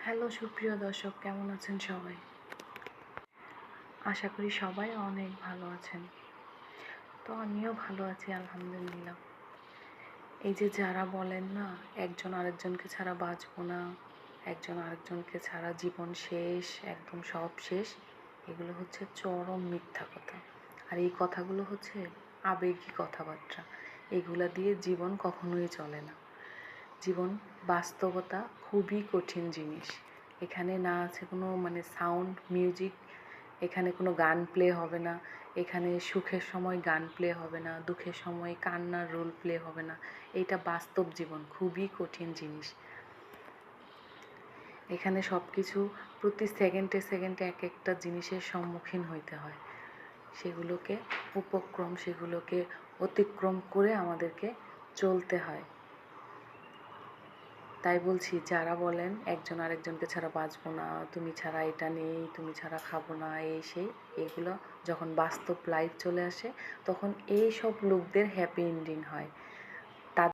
Hello সুপ্রিয় দর্শক, কেমন আছেন সবাই? আশা করি সবাই অনেক ভালো আছেন। তো আমিও ভালো আছি আলহামদুলিল্লাহ। এই যে যারা বলেন না, একজন আরেকজনকে ছাড়া বাঁচবো না, একজন আরেকজনকে ছাড়া জীবন শেষ, একদম সব শেষ, এগুলো হচ্ছে চরম মিথ্যা কথা। আর এই কথাগুলো হচ্ছে আবেগী কথাবার্তা। এগুলা দিয়ে জীবন কখনোই চলে না। জীবন বাস্তবতা খুবই কঠিন জিনিস। এখানে না আছে কোনো সাউন্ড মিউজিক, এখানে কোনো গান প্লে হবে না, এখানে সুখের সময় গান প্লে হবে না, দুঃখের সময় কান্নার রোল প্লে হবে না। এইটা বাস্তব জীবন, খুবই কঠিন জিনিস। এখানে সব কিছু প্রতি সেকেন্ডে সেকেন্ডে এক একটা জিনিসের সম্মুখীন হইতে হয়। সেগুলোকে অতিক্রম করে আমাদেরকে চলতে হয়। তাই বলছি, যারা বলেন একজন আরেকজনকে ছাড়া বাঁচবো না, তুমি ছাড়া এটা নেই, তুমি ছাড়া খাবো না, এই সেই, এগুলো যখন বাস্তব লাইফ চলে আসে তখন এই সব লোকদের হ্যাপি এন্ডিং হয়।